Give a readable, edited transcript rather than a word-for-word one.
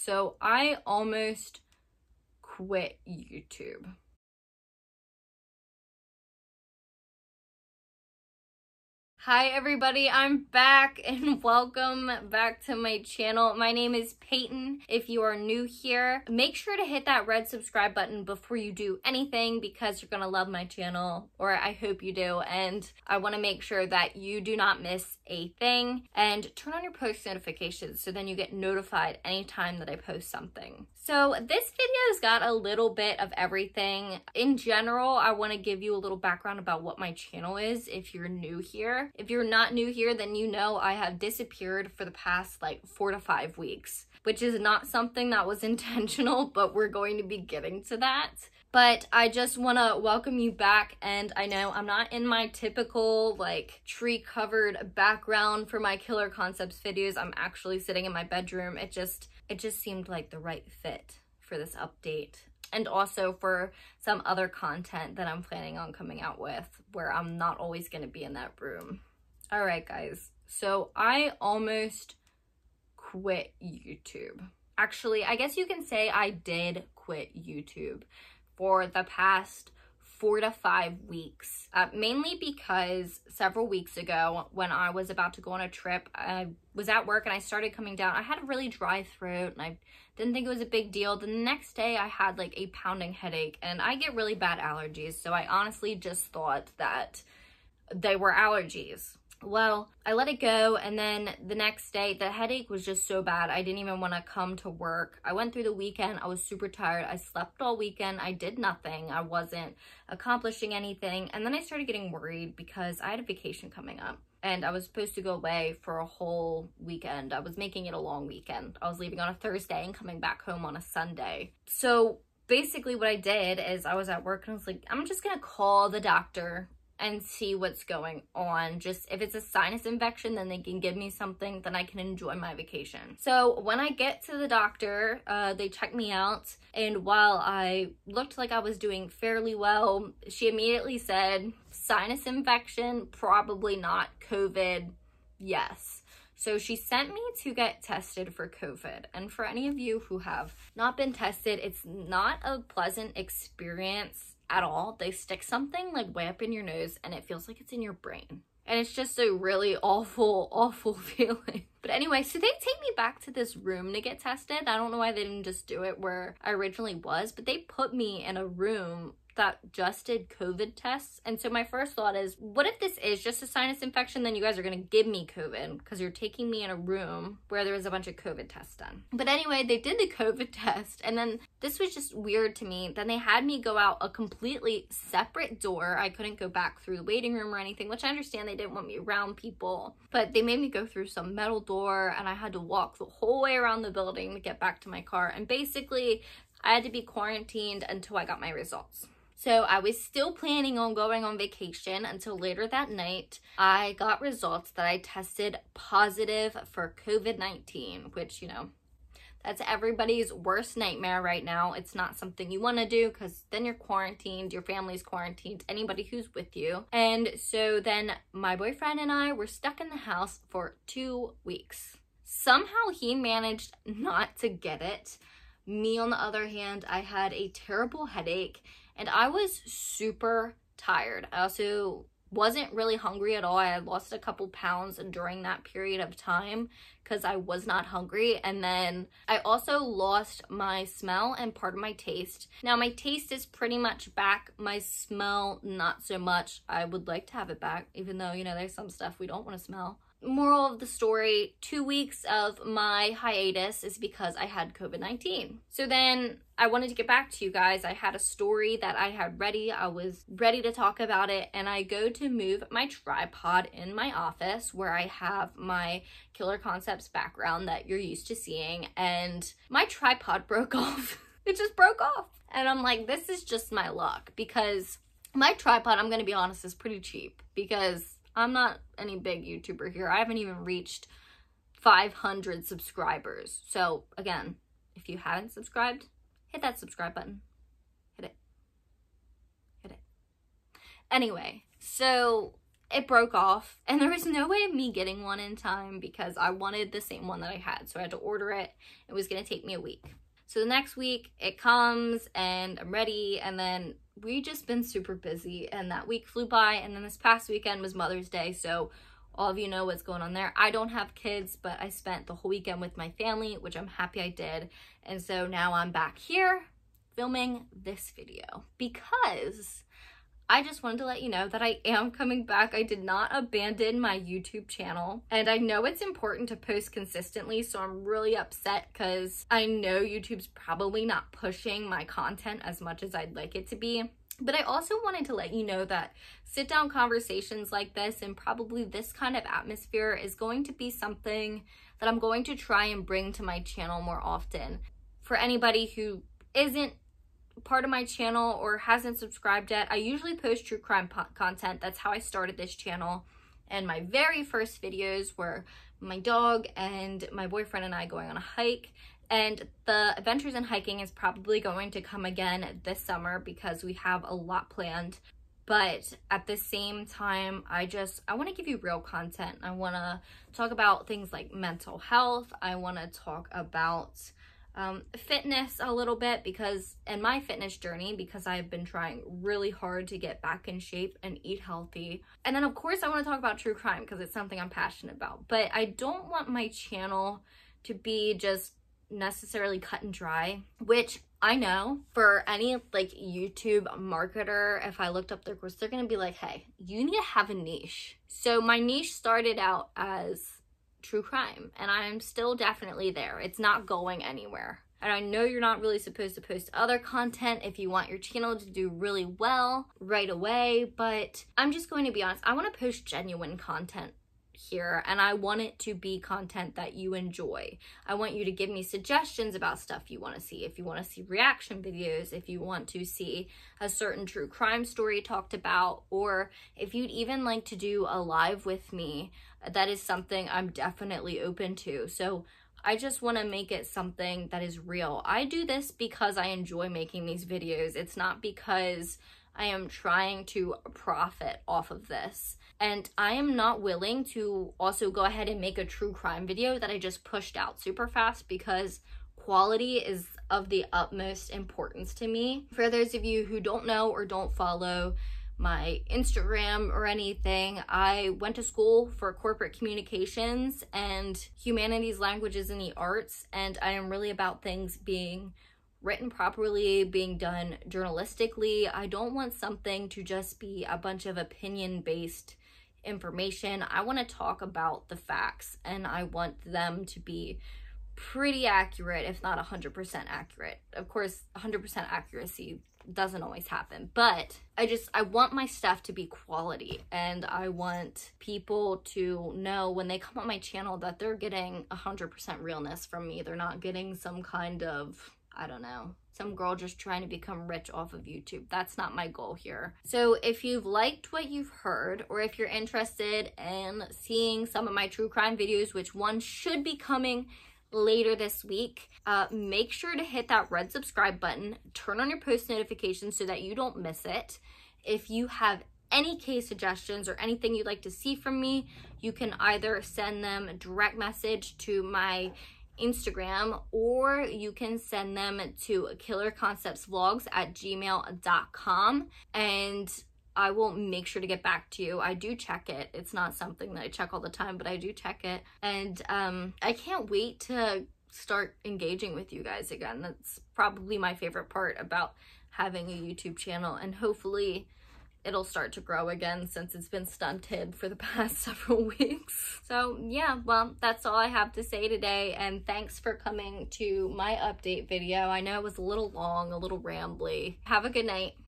So I almost quit YouTube. Hi everybody, I'm back and welcome back to my channel. My name is Peyton. If you are new here, make sure to hit that red subscribe button before you do anything because you're gonna love my channel, or I hope you do, and I wanna make sure that you do not miss a thing, and turn on your post notifications so then you get notified anytime that I post something. So this video's got a little bit of everything. In general, I want to give you a little background about what my channel is if you're new here. If you're not new here, then you know I have disappeared for the past like 4 to 5 weeks, which is not something that was intentional, but we're going to be getting to that. But I just want to welcome you back, and I know I'm not in my typical like tree covered background for my Killer Concepts videos. I'm actually sitting in my bedroom. It just seemed like the right fit for this update, and also for some other content that I'm planning on coming out with where I'm not always going to be in that room. All right, guys. So I almost quit YouTube. Actually, I guess you can say I did quit YouTube for the past 4 to 5 weeks, mainly because several weeks ago when I was about to go on a trip, I was at work and I started coming down. I had a really dry throat and I didn't think it was a big deal. The next day I had like a pounding headache, and I get really bad allergies, so I honestly just thought that they were allergies. Well, I let it go, and then the next day the headache was just so bad I didn't even want to come to work. I went through the weekend. I was super tired. I slept all weekend. I did nothing. I wasn't accomplishing anything. And then I started getting worried because I had a vacation coming up and I was supposed to go away for a whole weekend. I was making it a long weekend. I was leaving on a Thursday and coming back home on a Sunday. So basically what I did is I was at work and I was like, I'm just gonna call the doctor and see what's going on. Just if it's a sinus infection, then they can give me something, then I can enjoy my vacation. So when I get to the doctor, they check me out, and while I looked like I was doing fairly well, she immediately said, sinus infection, probably not. COVID, yes. So she sent me to get tested for COVID. And for any of you who have not been tested, it's not a pleasant experience at all. They stick something like way up in your nose and it feels like it's in your brain. And it's just a really awful, awful feeling. But anyway, so they take me back to this room to get tested. I don't know why they didn't just do it where I originally was, but they put me in a room that just did COVID tests. And so my first thought is, what if this is just a sinus infection? Then you guys are gonna give me COVID because you're taking me in a room where there was a bunch of COVID tests done. But anyway, they did the COVID test, and then this was just weird to me. Then they had me go out a completely separate door. I couldn't go back through the waiting room or anything, which I understand they didn't want me around people, but they made me go through some metal door, and I had to walk the whole way around the building to get back to my car. And basically I had to be quarantined until I got my results. So I was still planning on going on vacation until later that night. I got results that I tested positive for COVID-19, which, you know, that's everybody's worst nightmare right now. It's not something you want to do because then you're quarantined, your family's quarantined, anybody who's with you. And so then my boyfriend and I were stuck in the house for 2 weeks. Somehow he managed not to get it. Me, on the other hand, I had a terrible headache and I was super tired. I also wasn't really hungry at all. I had lost a couple pounds during that period of time because I was not hungry. And then I also lost my smell and part of my taste. Now my taste is pretty much back. My smell, not so much. I would like to have it back, even though, you know, there's some stuff we don't want to smell. Moral of the story, 2 weeks of my hiatus is because I had COVID-19. So then I wanted to get back to you guys. I had a story that I had ready. I was ready to talk about it, and I go to move my tripod in my office where I have my Killer Concepts background that you're used to seeing, and my tripod broke off. It just broke off. And I'm like, this is just my luck, because my tripod, I'm gonna be honest, is pretty cheap because I'm not any big YouTuber here. I haven't even reached 500 subscribers. So again, if you haven't subscribed, hit that subscribe button. Hit it. Hit it. Anyway, so it broke off, and there was no way of me getting one in time because I wanted the same one that I had. So I had to order it. It was going to take me a week. So the next week it comes and I'm ready, and then we just been super busy, and that week flew by. And then this past weekend was Mother's Day, so all of you know what's going on there. I don't have kids, but I spent the whole weekend with my family, which I'm happy I did. And so now I'm back here filming this video because I just wanted to let you know that I am coming back. I did not abandon my YouTube channel, and I know it's important to post consistently, so I'm really upset because I know YouTube's probably not pushing my content as much as I'd like it to be. But I also wanted to let you know that sit-down conversations like this and probably this kind of atmosphere is going to be something that I'm going to try and bring to my channel more often. For anybody who isn't part of my channel or hasn't subscribed yet, I usually post true crime content. That's how I started this channel. And my very first videos were my dog and my boyfriend and I going on a hike. And the adventures in hiking is probably going to come again this summer because we have a lot planned. But at the same time, I want to give you real content. I want to talk about things like mental health. I want to talk about fitness a little bit, because in my fitness journey, because I've been trying really hard to get back in shape and eat healthy. And then of course I want to talk about true crime because it's something I'm passionate about. But I don't want my channel to be just necessarily cut and dry, which I know for any like YouTube marketer, if I looked up their course, they're gonna be like, hey, you need to have a niche. So my niche started out as true crime, and I'm still definitely there. It's not going anywhere. And I know you're not really supposed to post other content if you want your channel to do really well right away, but I'm just going to be honest. I want to post genuine content here, and I want it to be content that you enjoy. I want you to give me suggestions about stuff you want to see. If you want to see reaction videos, if you want to see a certain true crime story talked about, or if you'd even like to do a live with me, that is something I'm definitely open to. So I just want to make it something that is real. I do this because I enjoy making these videos. It's not because I am trying to profit off of this. And I am not willing to also go ahead and make a true crime video that I just pushed out super fast, because quality is of the utmost importance to me. For those of you who don't know or don't follow my Instagram or anything, I went to school for corporate communications and humanities, languages, and the arts, and I am really about things being written properly, being done journalistically. I don't want something to just be a bunch of opinion-based information. I want to talk about the facts, and I want them to be pretty accurate, if not 100% accurate. Of course, 100% accuracy doesn't always happen, but I want my stuff to be quality, and I want people to know when they come on my channel that they're getting 100% realness from me. They're not getting some kind of, I don't know, some girl just trying to become rich off of YouTube. That's not my goal here. So if you've liked what you've heard, or if you're interested in seeing some of my true crime videos, which one should be coming later this week, make sure to hit that red subscribe button, turn on your post notifications so that you don't miss it. If you have any case suggestions or anything you'd like to see from me, you can either send them direct message to my Instagram, or you can send them to killerconceptsvlogs@gmail.com, and I will make sure to get back to you. I do check it. It's not something that I check all the time, but I do check it. And I can't wait to start engaging with you guys again. That's probably my favorite part about having a YouTube channel, and hopefully it'll start to grow again since it's been stunted for the past several weeks. So yeah, well, that's all I have to say today, and thanks for coming to my update video. I know it was a little long, a little rambly. Have a good night.